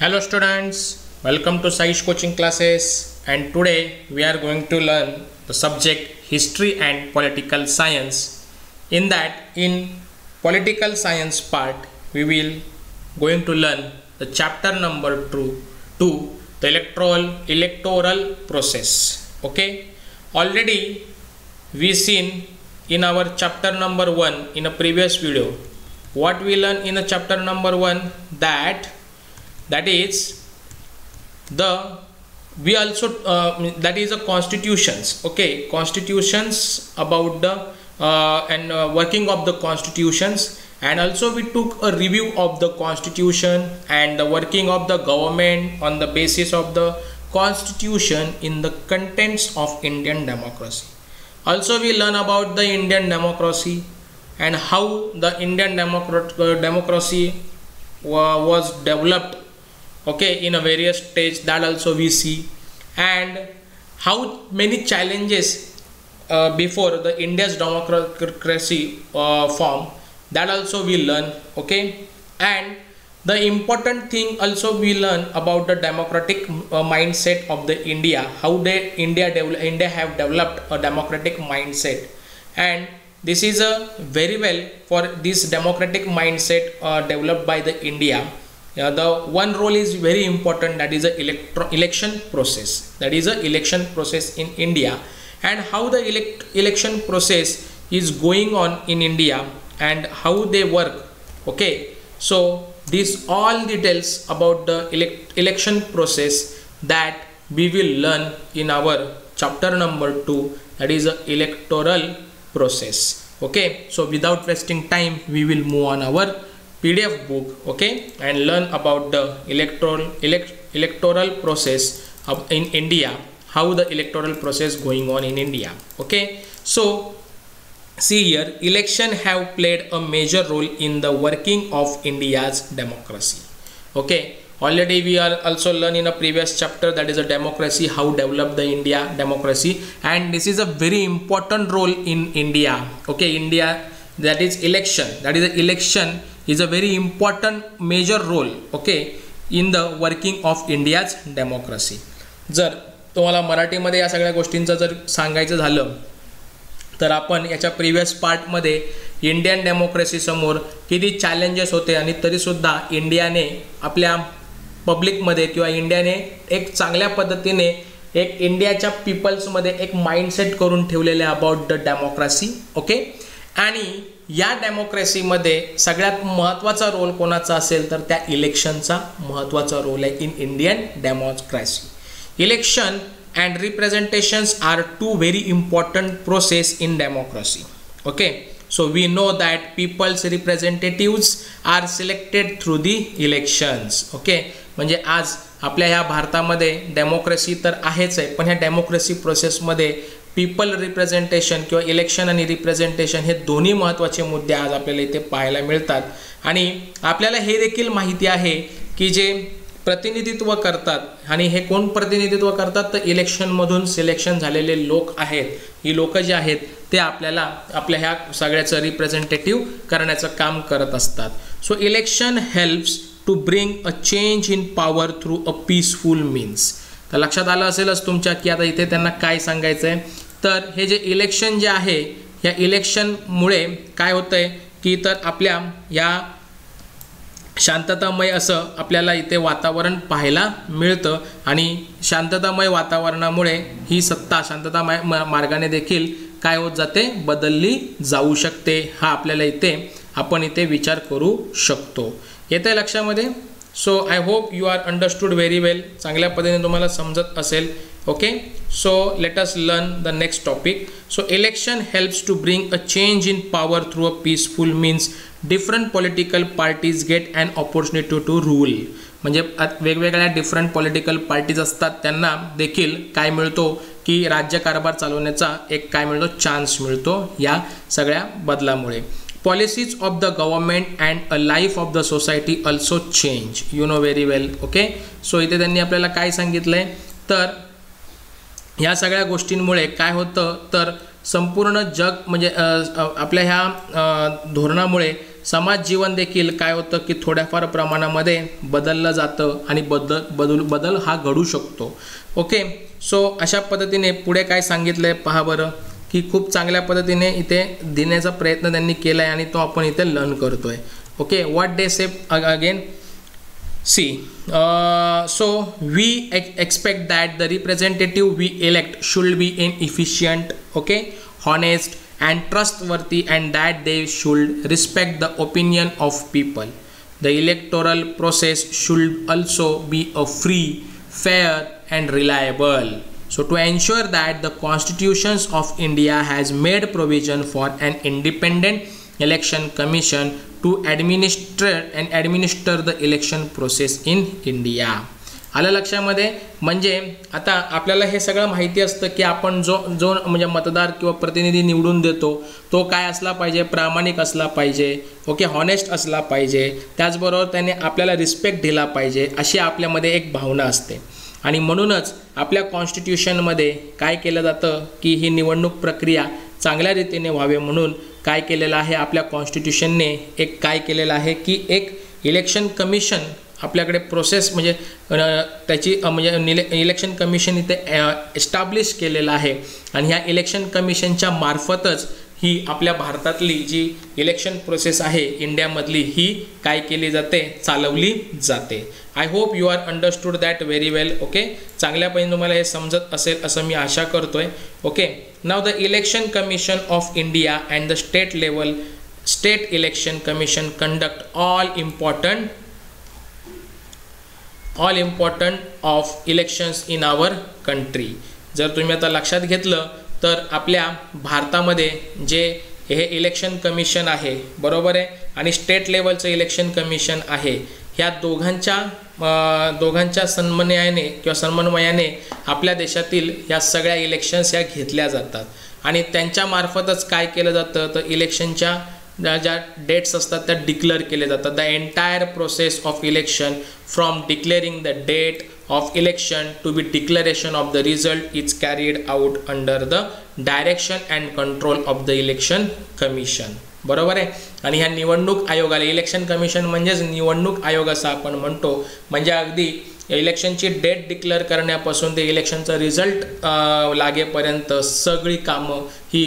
Hello students, welcome to Saish coaching classes, and today we are going to learn the subject history and political science. In political science part we will going to learn the chapter number 2, the electoral process. Okay, already we seen in our chapter number 1 in a previous video. What we learn in the chapter number 1, that is the we also that is the constitutions. Okay, constitutions about the working of the constitutions, and also we took a review of the constitution and the working of the government on the basis of the constitution in the contents of Indian democracy. Also we learn about the Indian democracy and how the Indian democracy was developed, okay, in a various stage. That also we see, and how many challenges before the India's democracy form. That also we learn. Okay, and the important thing also we learn about the democratic mindset of the India, how India have developed a democratic mindset, and this is a very well for this democratic mindset developed by the India. The one role is very important, that is the election process. That is the election process in India, and how the election process is going on in India and how they work. Okay, so these all details about the election process that we will learn in our chapter number 2, that is the electoral process. Okay, so without wasting time we will move on our PDF book, okay, and learn about the electoral process in India, how the electoral process going on in India. Okay, so see here, election have played a major role in the working of India's democracy. Okay, already we are also learn in a previous chapter, that is a democracy, how develop the India democracy, and this is a very important role in India. Okay, India, that is election, is a very important major role, okay, in the working of India's democracy. जर तुम्हाला मराठीमध्ये या सगळ्या गोष्टींचं जर सांगायचं झालं तर आपण याच्या प्रीवियस पार्टमध्ये इंडियन डेमोक्रेसी समोर किती चॅलेंजेस होते, आणि तरीसुद्धा इंडियाने आपल्या पब्लिकमध्ये किंवा इंडियाने एक चांगल्या पद्धतीने एक इंडियाच्या पीपल्समध्ये एक माइंडसेट करून ठेवलेले अबाउट द डेमोक्रेसी. ओके, आणि या डेमोक्रेसीमध्ये सगळ्यात महत्त्वाचा रोल कोणाचा असेल तर त्या इलेक्शनचा महत्त्वाचा रोल आहे in Indian democracy. Election and representations are two very important process in democracy. Okay, so we know that people's representatives are selected through the elections. Okay, म्हणजे आज आपल्या ह्या भारतामध्ये डेमोक्रेसी तर आहेच आहे, पण ह्या डेमोक्रेसी प्रोसेसमध्ये पीपल रिप्रेझेंटेशन किंवा इलेक्शन आणि रिप्रेझेंटेशन हे दोन्ही महत्त्वाचे मुद्दे आज आपल्याला इथे पाहायला मिळतात. आणि आपल्याला हे देखील माहिती आहे की जे प्रतिनिधित्व करतात, आणि हे कोण प्रतिनिधित्व करतात तर इलेक्शनमधून सिलेक्शन झालेले लोक आहेत. ही लोक जे आहेत ते आपल्याला आपल्या ह्या सगळ्याचं रिप्रेझेंटेटिव्ह करण्याचं काम करत असतात. So election helps to bring a change in power through a peaceful means. तर लक्षात आलं असेलच तुमच्या की आता इथे त्यांना काय सांगायचं आहे. तर हे जे इलेक्शन जे आहे, या इलेक्शनमुळे काय होतं आहे की तर आपल्या या शांततामय असं आपल्याला इथे वातावरण पाहायला मिळतं, आणि शांततामय वातावरणामुळे ही सत्ता शांततामय मार्गाने देखील काय होत जाते, बदलली जाऊ शकते. हा आपल्याला आपण इथे विचार करू शकतो. येते लक्षामध्ये. So I hope you are understood very well. चांगल्या पद्धतीने तुम्हाला समजत असेल. Okay, so let us learn the next topic. So election helps to bring a change in power through a peaceful means different political parties get an opportunity to rule. म्हणजे वेगवेगळ्या different political parties असतात, त्यांना देखील काय मिळतो की राज्यकारभार चालवण्याचा एक काय मिळतो, चान्स मिळतो या सगळ्या बदलामुळे. Policies of the government and a life of the society also change, you know very well. Okay, so इथे त्यांनी आपल्याला काय सांगितलं आहे तर ह्या सगळ्या गोष्टींमुळे काय होतं तर संपूर्ण जग म्हणजे आपल्या ह्या धोरणामुळे समाज जीवन देखील काय होतं की थोड्याफार प्रमाणामध्ये बदललं जातं आणि बदल हा घडू शकतो. ओके, सो अशा पद्धतीने पुढे काय सांगितलंय पहा बरं, की खूप चांगल्या पद्धतीने इथे देण्याचा प्रयत्न त्यांनी केला आहे आणि तो आपण इथे लर्न करतोय. ओके, व्हॉट दे से again, see, so we expect that the representative we elect should be efficient, okay, honest and trustworthy, and that they should respect the opinion of people. The electoral process should also be a free, fair and reliable. So to ensure that the constitutions of India has made provision for an independent election commission to administer the election process in India. आलं लक्षामध्ये. म्हणजे आता आपल्याला हे सगळं माहिती असतं की आपण जो म्हणजे मतदार किंवा प्रतिनिधी निवडून देतो तो काय असला पाहिजे, प्रामाणिक असला पाहिजे, ओके, हॉनेस्ट असला पाहिजे, त्याचबरोबर त्याने आपल्याला रिस्पेक्ट दिला पाहिजे, अशी आपल्यामध्ये एक भावना असते. आणि म्हणूनच आपल्या कॉन्स्टिट्यूशनमध्ये काय केलं जातं की ही निवडणूक प्रक्रिया चांगल्या रीतीने व्हावे म्हणून काय केलेलं आहे, आपल्या कॉन्स्टिट्यूशनने एक काय केलेलं आहे की एक इलेक्शन कमिशन आपल्याकडे प्रोसेस म्हणजे त्याची म्हणजे इलेक्शन कमिशन इथे एस्टॅब्लिश केलेलं आहे. आणि ह्या इलेक्शन कमिशनच्या मार्फतच ही आपल्या भारतातली जी इलेक्शन प्रोसेस आहे इंडियामधली ही काय केली जाते, चालवली जाते. I hope you are understood that very well. Okay, चांगल्यापैकी तुम्हाला हे समजत असेल असं मी आशा करतोय. Okay, now the election commission of India and the state level state election commission conduct all important of elections in our country. जर तुम्ही आता लक्षात घेतलं तर आपल्या भारतामध्ये जे हे इलेक्शन कमिशन आहे, बरोबर आहे, आणि स्टेट लेवलचं इलेक्शन कमिशन आहे, ह्या दोघांच्या समन्वयाने आपल्या देशातील ह्या सगळ्या इलेक्शन्स ह्या घेतल्या जातात. आणि त्यांच्यामार्फतच काय केलं जातं तर इलेक्शनच्या ज्या डेट्स असतात त्या डिक्लेअर केले जातात. The entire process of election from declaring the date of election to be declaration of the result is carried out under the direction and control of the election commission. बरोबर आहे. आणि ह्या निवडणूक आयोगाला इलेक्शन कमिशन म्हणजेच निवडणूक आयोग असं आपण म्हणतो. म्हणजे अगदी इलेक्शनची डेट डिक्लेअर करण्यापासून ते इलेक्शनचा रिझल्ट लागेपर्यंत सगळी कामं ही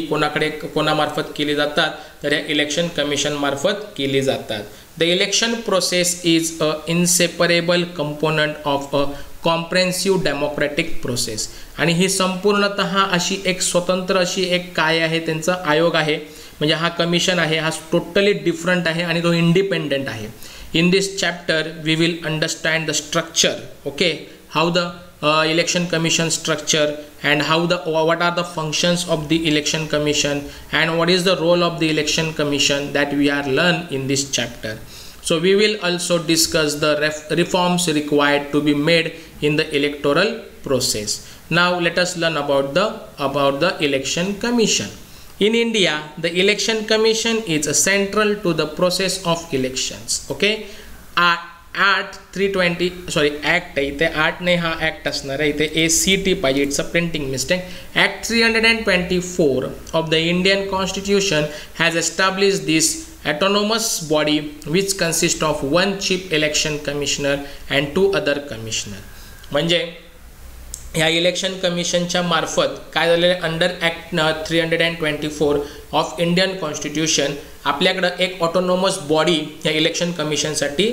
कोणामार्फत केली जातात तर या इलेक्शन कमिशन मार्फत केली जातात. The election process is a inseparable component of a comprehensive democratic process. आणि ही संपूर्णतः अशी एक स्वतंत्र अशी एक काय आहे त्यांचा आयोग आहे. म्हणजे हा कमिशन आहे हा टोटली डिफरंट आहे आणि तो इंडिपेंडेंट आहे. In this chapter we will understand the structure, okay, how the election commission structure and what are the functions of the election commission and what is the role of the election commission that we are learn in this chapter. So we will also discuss the reforms required to be made in the electoral process. Now let us learn about the election commission. In India, the election commission is central to the process of elections. Okay, Act 320 इथे art नाही हा act असणार आहे, इथे ACT पाहिजे, it's a printing mistake. Act 324 of the Indian Constitution has established this autonomous body which consists of one chief election commissioner and 2 other commissioner. म्हणजे ह्या election कमिशनच्या मार्फत काय झालेलं under act 324 of Indian constitution आपल्याकडं एक autonomous body ह्या election कमिशनसाठी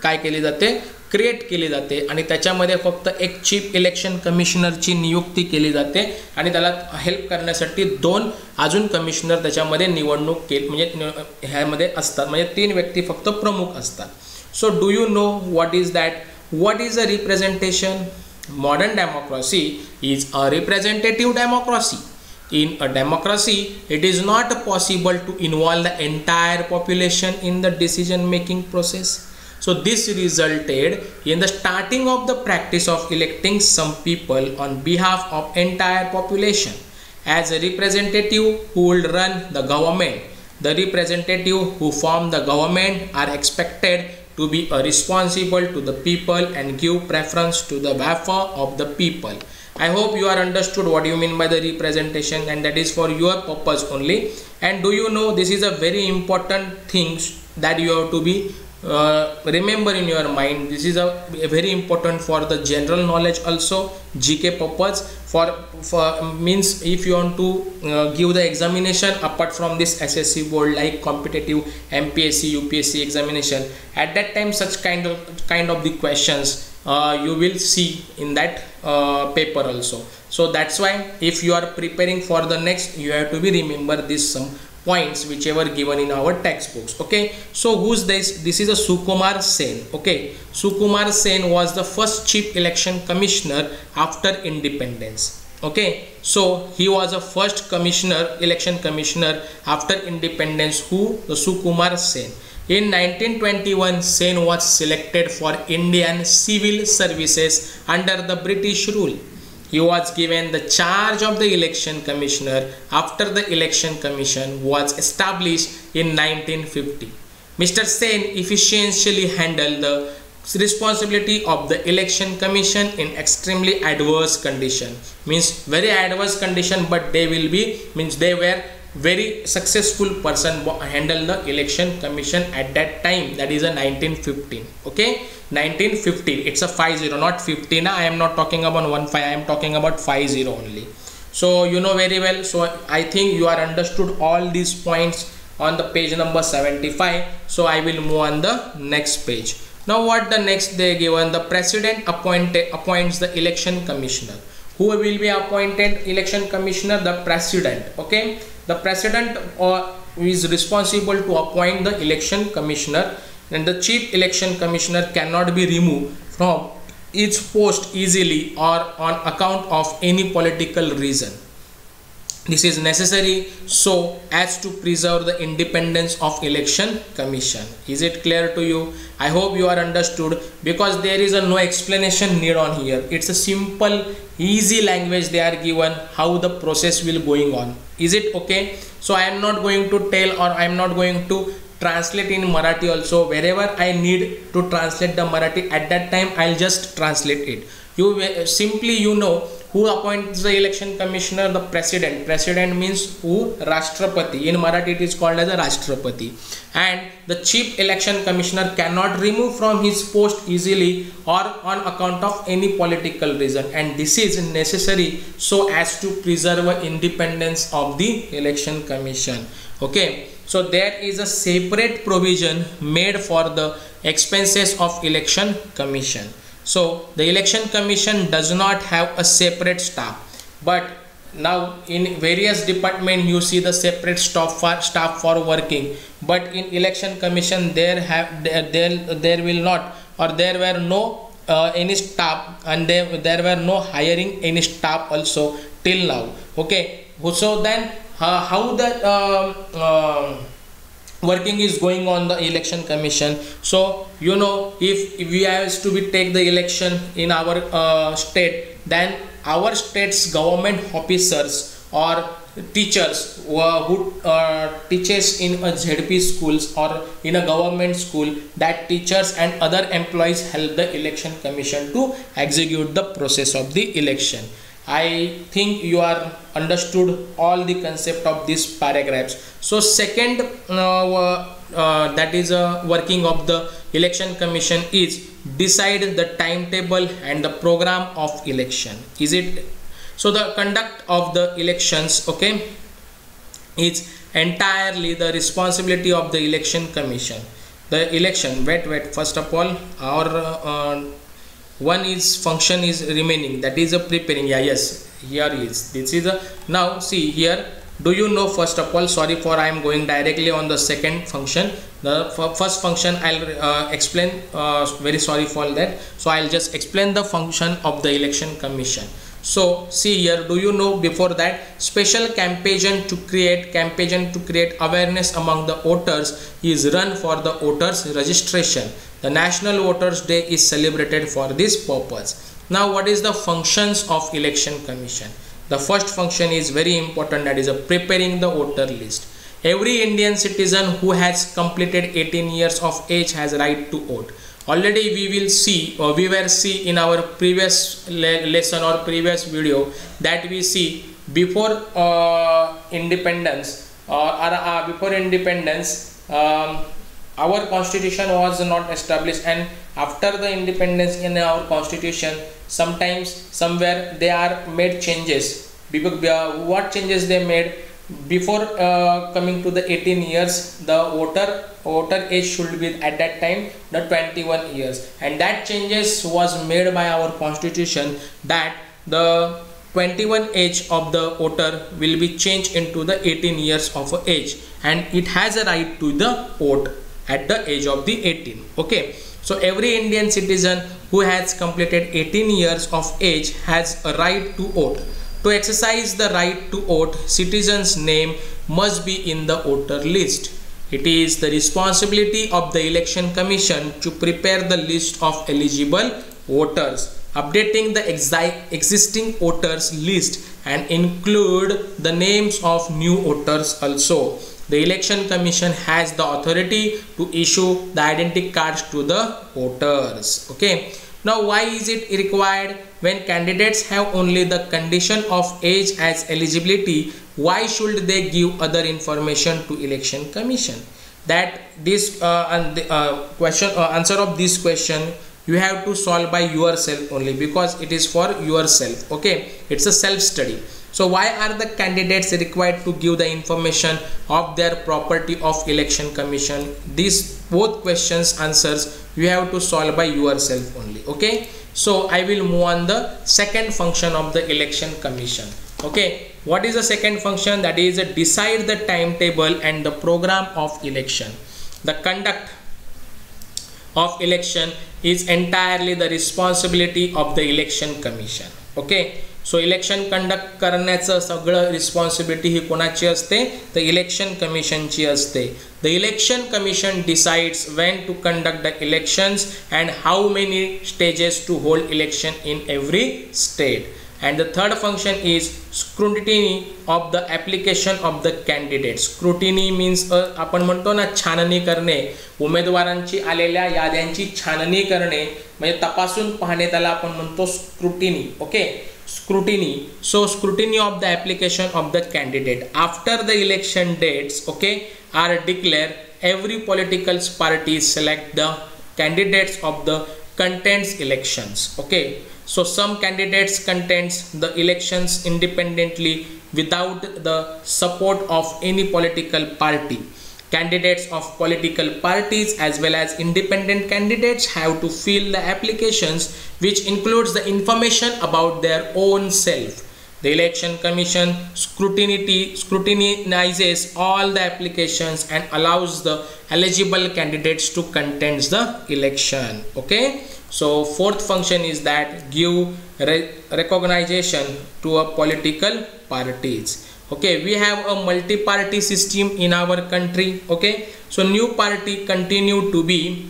काय केली जाते, क्रिएट केली जाते. आणि त्याच्यामध्ये फक्त एक चीफ इलेक्शन कमिशनरची नियुक्ती केली जाते आणि त्याला हेल्प करण्यासाठी 2 अजून कमिशनर त्याच्यामध्ये निवडणूक म्हणजे ह्यामध्ये असतात. म्हणजे 3 व्यक्ती फक्त प्रमुख असतात. So do you know what is a representation? Modern democracy is a representative democracy. In a democracy, it is not possible to involve the entire population in the decision-making process. So this resulted in the starting of the practice of electing some people on behalf of entire population as a representative who will run the government. The representative who form the government are expected to be responsible to the people and give preference to the welfare of the people. I hope you are understood what you mean by the representation, and that is for your purpose only. And do you know this is a very important thing that you have to be remember in your mind. This is a very important for the general knowledge also, GK purpose. For means if you want to give the examination apart from this SSC board like competitive MPSC UPSC examination, at that time such kind of the questions you will see in that paper also. So that's why if you are preparing for the next, you have to be remember this some points whichever given in our textbooks. Okay, so who's this? This is a Sukumar Sen. Okay, Sukumar Sen was the first chief election commissioner after independence. Okay, so he was a first election commissioner after independence. Who? The Sukumar Sen. In 1921, Sen was selected for Indian civil services under the British rule. He was given the charge of the election commissioner after the election commission was established in 1950. Mr. Sen efficiently handled the responsibility of the election commission in extremely adverse condition. Means very adverse condition, but they were very successful person handle the election commission at that time, that is a 1915. Okay, 1915, it's a 50, not 50. I am not talking about 15, I am talking about 50 only. So you know very well. So I think you are understood all these points on the page number 75. So I will move on the next page. Now what the next they given, the president appoints the election commissioner. Who will be appointed election commissioner? The president. Okay, the president is responsible to appoint the election commissioner, and the chief election commissioner cannot be removed from its post easily or on account of any political reason. This is necessary so as to preserve the independence of election commission. Is it clear to you? I hope you are understood, because there is no explanation need on here. It's a simple easy language they are given how the process will going on. Is it okay? So I am not going to tell, or I am not going to translate in Marathi also. Wherever I need to translate the Marathi, at that time I'll just translate it. You simply who appoints the election commissioner? The president. President means who? Rashtrapati. In Marathi it is called as a Rashtrapati. And the chief election commissioner cannot remove from his post easily or on account of any political reason, and this is necessary so as to preserve the independence of the election commission. Okay, so there is a separate provision made for the expenses of election commission. So the election commission does not have a separate staff, but now in various department you see the separate staff for working, but in election commission there will not, or there were no any staff, and there were no hiring any staff also till now. Okay, so then how the working is going on the election commission? So if we have to take the election in our state, then our state's government officers or teachers who teaches in a ZP schools or in a government school, that teachers and other employees help the election commission to execute the process of the election. I think you are understood all the concept of these paragraphs. So second that is working of the election commission is decide the timetable and the program of election. Is it so? The conduct of the elections, okay, is entirely the responsibility of the election commission. The election, wait, first of all, our one is function is remaining, that is a preparing. Yes, here is, this is a, now see here, do you know, first of all, sorry for I am going directly on the second function. The first function I'll explain, very sorry for that. So I'll just explain the function of the election commission. So see here, do you know, before that, special campaign to create awareness among the voters is run for the voters registration. The National Voters Day is celebrated for this purpose. Now what is the functions of election commission? The first function is very important, that is preparing the voter list. Every Indian citizen who has completed 18 years of age has right to vote. Already we will see, or we will see in our previous lesson or previous video, that we see before independence our constitution was not established, and after the independence in our constitution, sometimes somewhere they are made changes. What changes they made? Before coming to the 18 years, the voter age should be at that time the 21 years, and that changes was made by our constitution, that the 21 age of the voter will be changed into the 18 years of age, and it has a right to the vote at the age of the 18. Okay, so every Indian citizen who has completed 18 years of age has a right to vote. To exercise the right to vote, citizens' name must be in the voter list. It is the responsibility of the Election Commission to prepare the list of eligible voters, updating the existing voters list and include the names of new voters also. The Election Commission has the authority to issue the identity cards to the voters. Okay. Now, why is it required? When candidates have only the condition of age as eligibility, why should they give other information to Election Commission? That this answer of this question you have to solve by yourself only, because it is for yourself. Okay, it's a self study. So why are the candidates required to give the information of their property of Election Commission? These both questions answers you have to solve by yourself only. Okay, so I will move on the second function of the Election Commission. Okay, what is the second function? That is decide the timetable and the program of election. The conduct of election is entirely the responsibility of the Election Commission. Okay, so election conduct करण्याचं सगळं responsibility ही कोणाची असते? The election कमिशनची असते. The election commission decides when to conduct the elections and how many stages to hold election in every state. And the third function is scrutiny of the application of the candidates. Scrutiny means आपण म्हणतो ना छाननी करणे, उमेदवारांची आलेल्या याद्यांची छाननी करणे, म्हणजे तपासून पाहणे, त्याला आपण म्हणतो scrutiny. Okay, scrutiny. So scrutiny of the application of the candidate after the election dates, okay, are declared. Every political party select the candidates of the contents elections. Okay, so some candidates contends the elections independently without the support of any political party. Candidates of political parties as well as independent candidates have to fill the applications, which includes the information about their own self. The Election Commission scrutinizes all the applications and allows the eligible candidates to contest the election. Okay, so fourth function is that give recognition to a political parties. Okay, we have a multi-party system in our country. Okay, so new party continue to be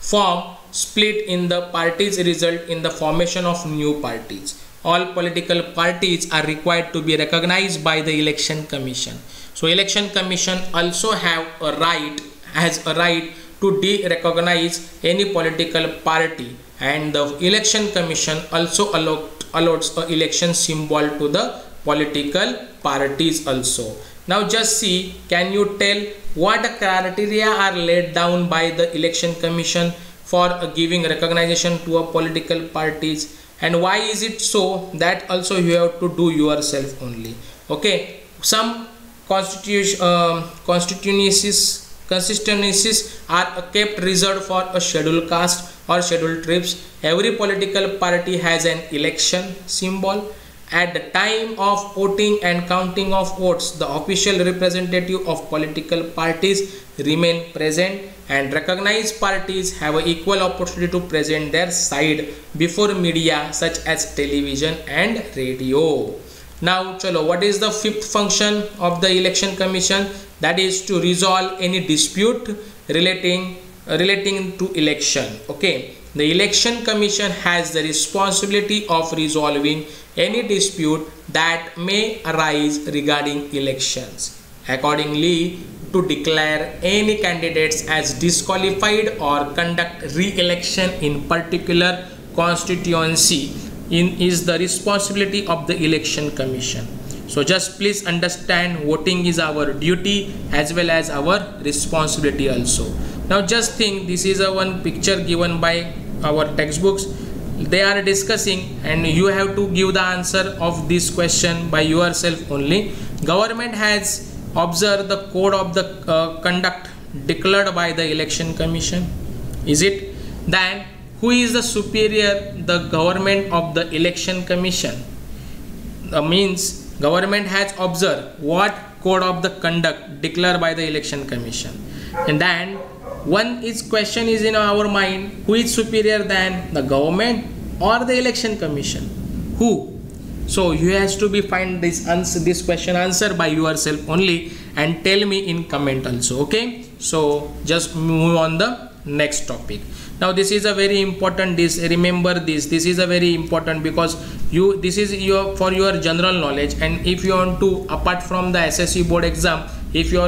formed, split in the parties result in the formation of new parties. All political parties are required to be recognized by the Election Commission. So Election Commission also has a right to de-recognize any political party, and the Election Commission also allows a election symbol to the political parties also. Now just see, can you tell what criteria are laid down by the Election Commission for giving recognition to a political parties, and why is it so? That also you have to do yourself only. Okay, some constituencies are kept reserved for a scheduled caste or scheduled tribes. Every political party has an election symbol. At the time of voting and counting of votes, the official representative of political parties remain present, and recognized parties have an equal opportunity to present their side before media such as television and radio. Now chalo, what is the fifth function of the Election Commission? That is to resolve any dispute relating to election. Okay, the Election Commission has the responsibility of resolving any dispute that may arise regarding elections. Accordingly, to declare any candidates as disqualified or conduct re-election in particular constituency is the responsibility of the Election Commission. So just please understand, voting is our duty as well as our responsibility also. Now just think, this is a one picture given by our textbooks. They are discussing and you have to give the answer of this question by yourself only. Government has observed the code of the conduct declared by the election commission. Is it? Then who is the superior? The government of the election commission. Means government has observed what code of the conduct declared by the election commission. And then one is question is in our mind, who is superior than the government or the election commission? Who? So you has to be find this answer, this question answer by yourself only, and tell me in comment also. Okay, so just move on the next topic. Now this is a very important, this remember this is a very important, because you, this is your for your general knowledge. And if you want to, apart from the SSC board exam, if you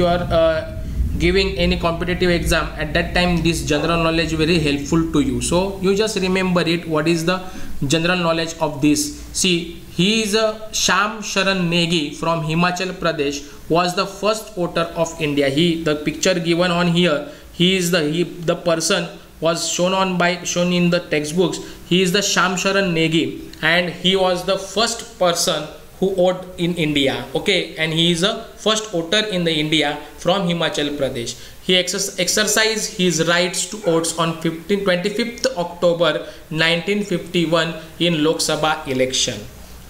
are giving any competitive exam, at that time this general knowledge very helpful to you. So you just remember it, what is the general knowledge of this. See, he is a Sham Sharan Negi from Himachal Pradesh, was the first voter of India. He, the picture given on here, he is the person was shown in the textbooks. He is the Sham Sharan Negi, and he was the first person who voted in India. Okay, and he is a first voter in the India from Himachal Pradesh. He exercised his rights to vote on 25th October 1951 in Lok Sabha election.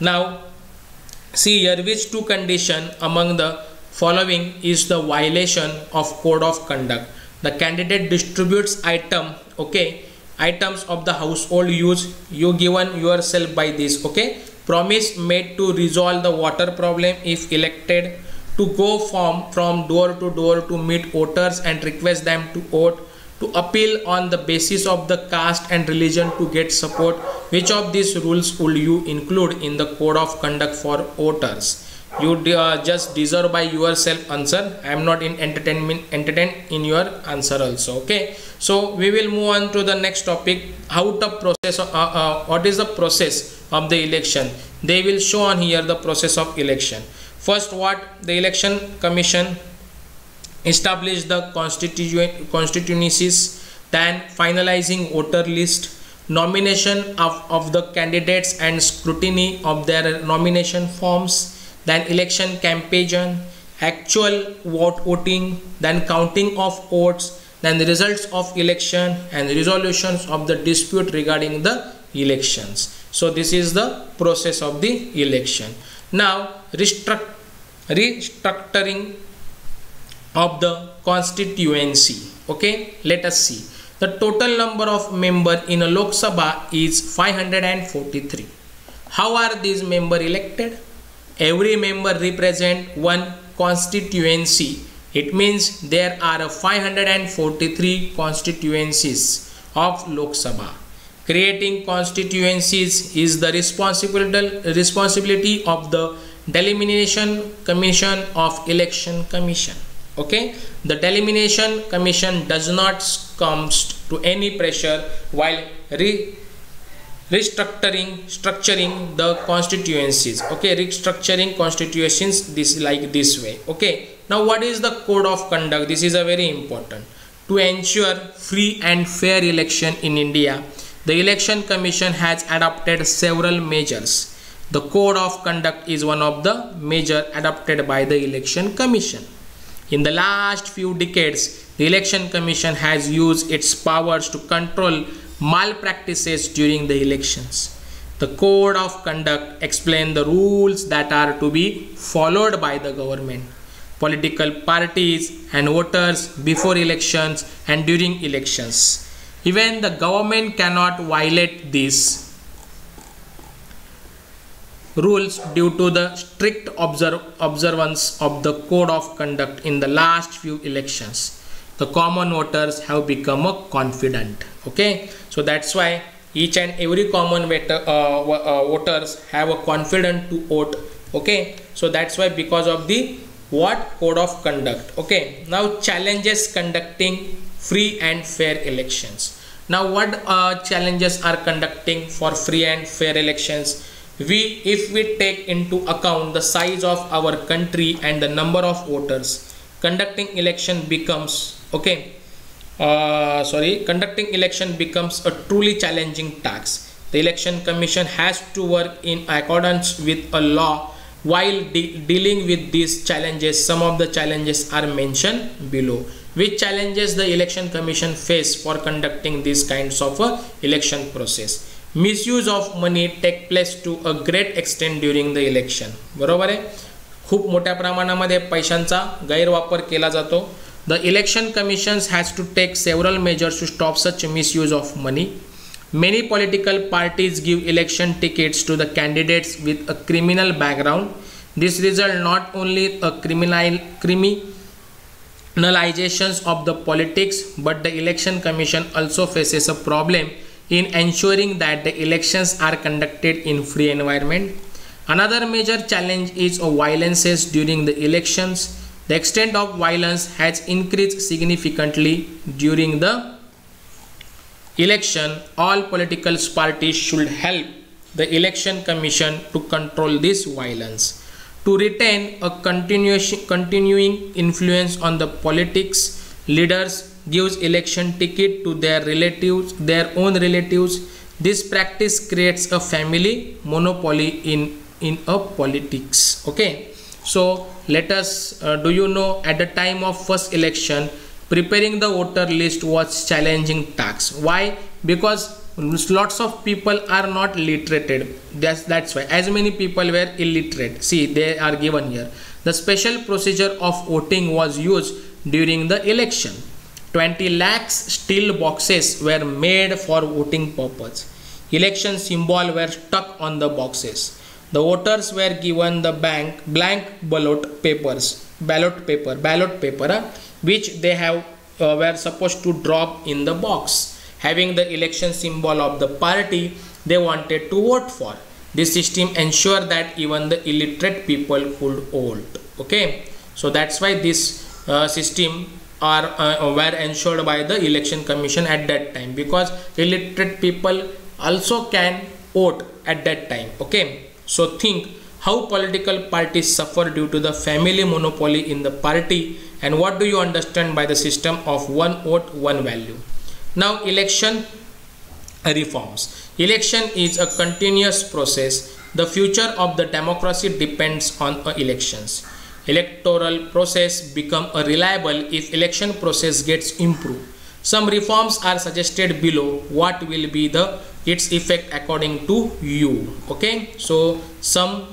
Now see here, which two conditions among the following is the violation of code of conduct. The candidate distributes items of the household use. You given yourself by this. Okay, promise made to resolve the water problem if elected, to go from door to door to meet voters and request them to vote, to appeal on the basis of the caste and religion to get support. Which of these rules would you include in the code of conduct for voters? You just deserve by yourself answer. I am not in entertained in your answer also. Okay, so we will move on to the next topic. How the process of, what is the process of the election? They will show on here the process of election. First, what the election commission established the constituencies, then finalizing voter list, nomination of the candidates and scrutiny of their nomination forms, then election campaign, actual voting, then counting of votes, then the results of election and resolutions of the dispute regarding the elections. So this is the process of the election. Now restructuring of the constituency. Okay, let us see. The total number of members in a Lok Sabha is 543. How are these members elected? Every member represents one constituency. It means there are 543 constituencies of Lok Sabha. Creating constituencies is the responsibility of the Delimitation Commission of Election Commission. Okay, the Delimitation Commission does not succumb to any pressure while restructuring the constituencies. Okay, restructuring constituencies this way. Okay, now what is the code of conduct? This is a very important. To ensure free and fair election in India, the Election Commission has adopted several measures. The code of conduct is one of the measures adopted by the Election Commission. In the last few decades, the Election Commission has used its powers to control malpractices during the elections. The code of conduct explains the rules that are to be followed by the government, political parties and voters before elections and during elections. Even the government cannot violate these rules due to the strict observance of the code of conduct in the last few elections. The common voters have become confident. Okay, so that's why each and every common voters have a confidence to vote. Okay, so that's why, because of the what code of conduct. Okay, now challenges conducting free and fair elections. Now what challenges are conducting for free and fair elections? if we take into account the size of our country and the number of voters, conducting election becomes conducting election becomes a truly challenging task. The Election Commission has to work in accordance with a law while dealing with these challenges. Some of the challenges are mentioned below. Which challenges the Election Commission face for conducting these kinds of election process? Misuse of money take place to a great extent during the election. बरोबर आहे, खूप मोठ्या प्रमाणामध्ये पैशांचा गैरवापर केला जातो. The Election Commission has to take several measures to stop such misuse of money. Many political parties give election tickets to the candidates with a criminal background. This result not only a criminalizations of the politics, but the Election Commission also faces a problem in ensuring that the elections are conducted in free environment. Another major challenge is violences during the elections. The extent of violence has increased significantly during the election. All political parties should help the Election Commission to control this violence. To retain a continuing influence on the politics, leaders gives election ticket to their own relatives. This practice creates a family monopoly in a politics. Okay, so let us do you know, at the time of first election, preparing the voter list was challenging task. Why? Because lots of people are not literated. That's why as many people were illiterate. See, they are given here. The special procedure of voting was used during the election. 20 lakhs steel boxes were made for voting purpose. Election symbol were stuck on the boxes. The voters were given the blank ballot paper, which they were supposed to drop in the box, having the election symbol of the party they wanted to vote for. This system ensured that even the illiterate people could vote. Okay, so that's why this system were ensured by the Election Commission at that time, because illiterate people also can vote at that time. Okay, so think how political parties suffer due to the family monopoly in the party, and what do you understand by the system of one vote, one value. Now, election reforms. Election is a continuous process. The future of the democracy depends on elections. Electoral process become reliable if election process gets improved. Some reforms are suggested below. What will be its effect according to you? Okay, so some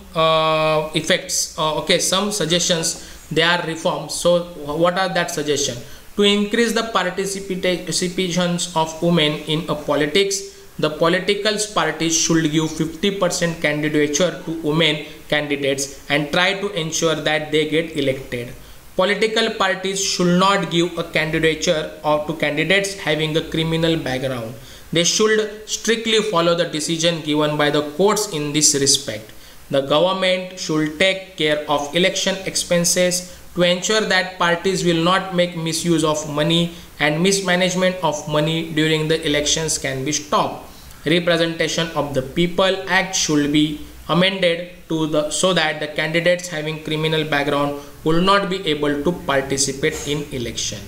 some suggestions, they are reforms. So what are that suggestion? To increase the participations of women in politics, the political parties should give 50% candidature to women candidates and try to ensure that they get elected. Political parties should not give a candidature to candidates having a criminal background. They should strictly follow the decision given by the courts in this respect. The government should take care of election expenses to ensure that parties will not make misuse of money, and mismanagement of money during the elections can be stopped. Representation of the People Act should be amended so that the candidates having criminal background will not be able to participate in election.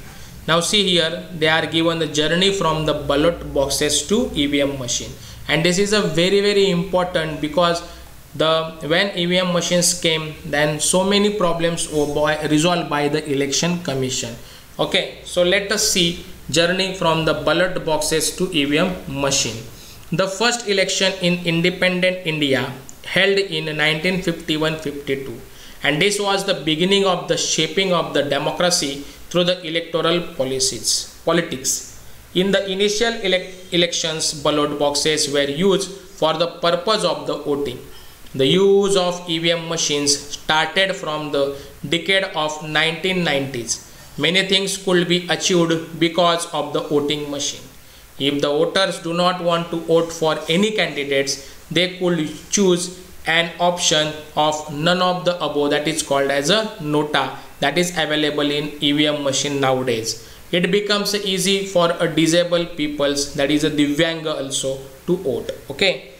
Now see here, they are given the journey from the ballot boxes to EVM machine, and this is a very important, because when EVM machines came, then so many problems were resolved by the Election Commission. Okay, so let us see journey from the ballot boxes to EVM machine. The first election in independent India held in 1951-52, and this was the beginning of the shaping of the democracy through the electoral politics. In the initial elections, ballot boxes were used for the purpose of the voting. The use of EVM machines started from the decade of 1990s. Many things could be achieved because of the voting machine. If the voters do not want to vote for any candidates, they could choose an option of none of the above, that is called as a nota, that is available in EVM machine nowadays. It becomes easy for a disabled peoples, that is a Divyanga also, to vote. Okay,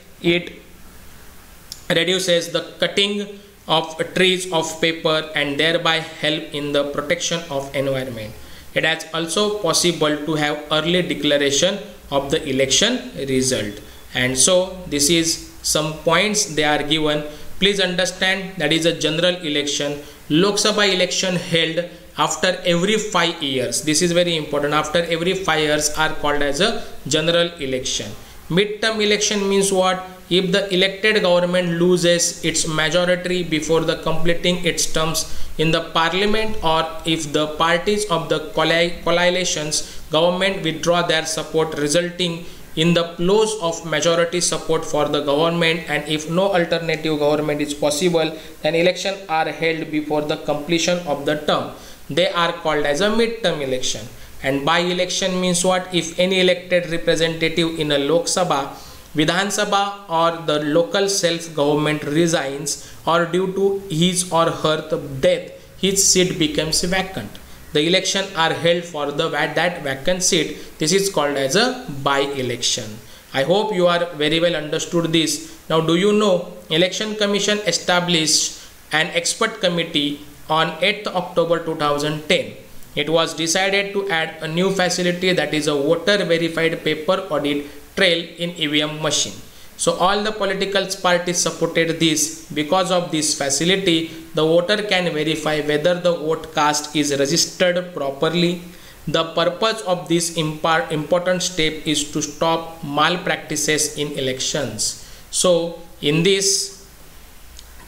reduces the cutting of trees of paper and thereby help in the protection of environment. It has also possible to have early declaration of the election result. And so this is some points they are given. Please understand that is a general election. Lok Sabha election held after every 5 years. This is very important. After every 5 years are called as a general election. Midterm election means what? If the elected government loses its majority before the completing its terms in the parliament, or if the parties of the coalitions government withdraw their support, resulting in the loss of majority support for the government, and if no alternative government is possible, then elections are held before the completion of the term. They are called as a midterm election. And by election means what? If any elected representative in a Lok Sabha, Vidhan Sabha or the local self-government resigns, or due to his or her death, his seat becomes vacant. The election are held for that vacant seat. This is called as a by-election. I hope you are very well understood this. Now, do you know Election Commission established an expert committee on 8th October 2010. It was decided to add a new facility, that is a voter verified paper audit trail in EVM machine. So all the political parties supported this. Because of this facility, the voter can verify whether the vote cast is registered properly. The purpose of this important step is to stop malpractices in elections. So in this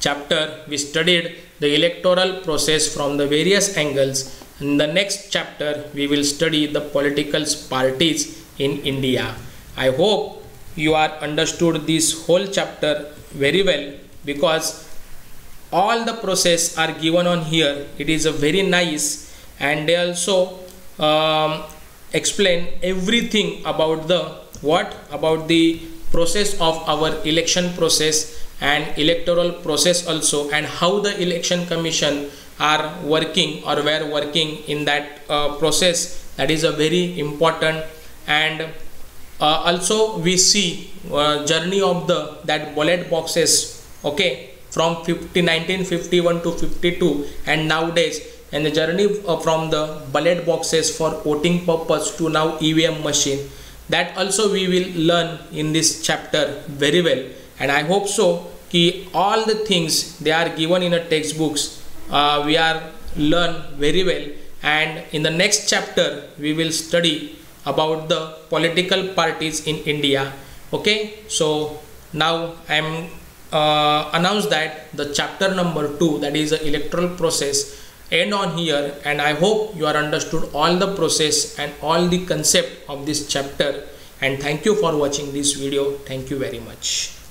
chapter we studied the electoral process from the various angles. In the next chapter we will study the political parties in India. I hope you are understood this whole chapter very well, because all the process are given on here. It is a very nice, and they also explain everything about the process of our election process and electoral process also, and how the election commission are working or were working in that process. That is a very important. And also we see journey of that ballot boxes, okay, from 1951 to 52, and nowadays, and the journey from the ballot boxes for voting purpose to now EVM machine. That also we will learn in this chapter very well. And I hope so कि all the things they are given in a textbooks we are learn very well. And in the next chapter we will study about the political parties in India. Okay, so now I am announced that the chapter number 2, that is the electoral process, end on here. And I hope you are understood all the process and all the concept of this chapter. And thank you for watching this video. Thank you very much.